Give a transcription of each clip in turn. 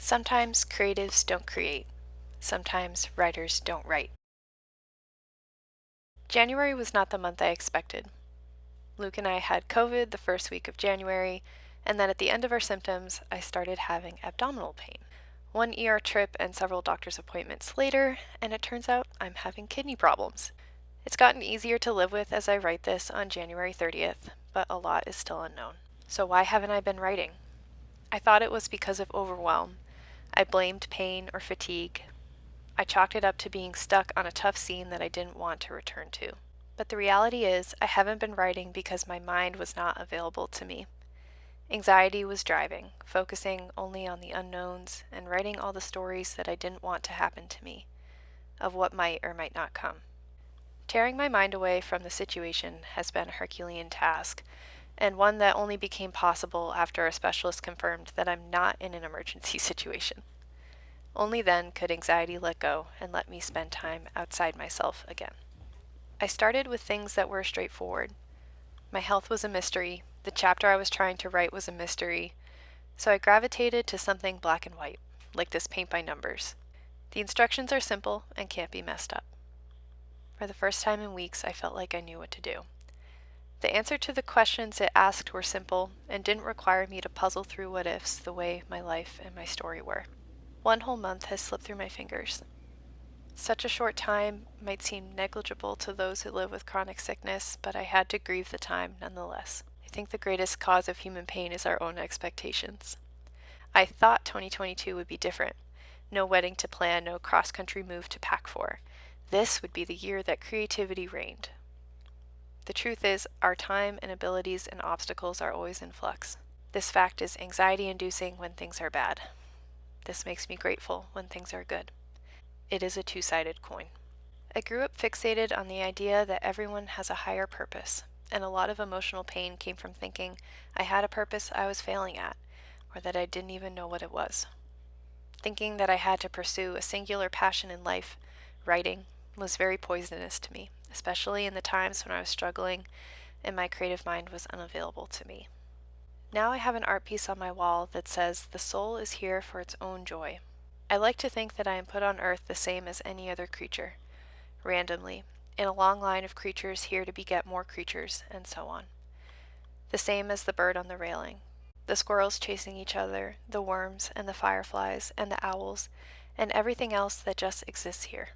Sometimes creatives don't create. Sometimes writers don't write. January was not the month I expected. Luke and I had COVID the first week of January, and then at the end of our symptoms, I started having abdominal pain. One ER trip and several doctor's appointments later, and it turns out I'm having kidney problems. It's gotten easier to live with as I write this on January 30th, but a lot is still unknown. So why haven't I been writing? I thought it was because of overwhelm. I blamed pain or fatigue. I chalked it up to being stuck on a tough scene that I didn't want to return to. But the reality is, I haven't been writing because my mind was not available to me. Anxiety was driving, focusing only on the unknowns and writing all the stories that I didn't want to happen to me, of what might or might not come. Tearing my mind away from the situation has been a Herculean task, and one that only became possible after a specialist confirmed that I'm not in an emergency situation. Only then could anxiety let go and let me spend time outside myself again. I started with things that were straightforward. My health was a mystery, the chapter I was trying to write was a mystery, so I gravitated to something black and white, like this paint by numbers. The instructions are simple and can't be messed up. For the first time in weeks, I felt like I knew what to do. The answer to the questions it asked were simple and didn't require me to puzzle through what ifs the way my life and my story were. One whole month has slipped through my fingers. Such a short time might seem negligible to those who live with chronic sickness, but I had to grieve the time nonetheless. I think the greatest cause of human pain is our own expectations. I thought 2022 would be different. No wedding to plan, no cross-country move to pack for. This would be the year that creativity reigned. The truth is, our time and abilities and obstacles are always in flux. This fact is anxiety-inducing when things are bad. This makes me grateful when things are good. It is a two-sided coin. I grew up fixated on the idea that everyone has a higher purpose, and a lot of emotional pain came from thinking I had a purpose I was failing at, or that I didn't even know what it was. Thinking that I had to pursue a singular passion in life, writing, was very poisonous to me, especially in the times when I was struggling and my creative mind was unavailable to me. Now I have an art piece on my wall that says, "The soul is here for its own joy." I like to think that I am put on earth the same as any other creature, randomly, in a long line of creatures here to beget more creatures, and so on. The same as the bird on the railing, the squirrels chasing each other, the worms and the fireflies and the owls, and everything else that just exists here.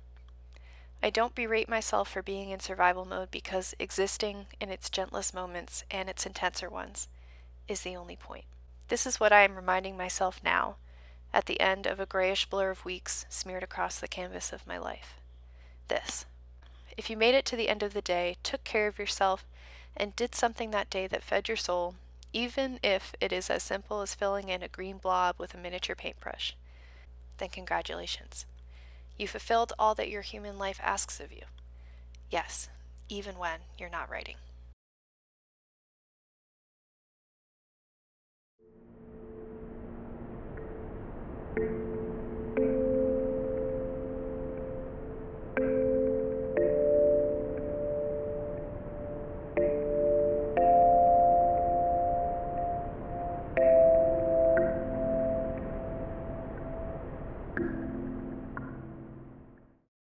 I don't berate myself for being in survival mode because existing in its gentlest moments and its intenser ones is the only point. This is what I am reminding myself now, at the end of a grayish blur of weeks smeared across the canvas of my life. This. If you made it to the end of the day, took care of yourself, and did something that day that fed your soul, even if it is as simple as filling in a green blob with a miniature paintbrush, then congratulations. You fulfilled all that your human life asks of you. Yes, even when you're not writing.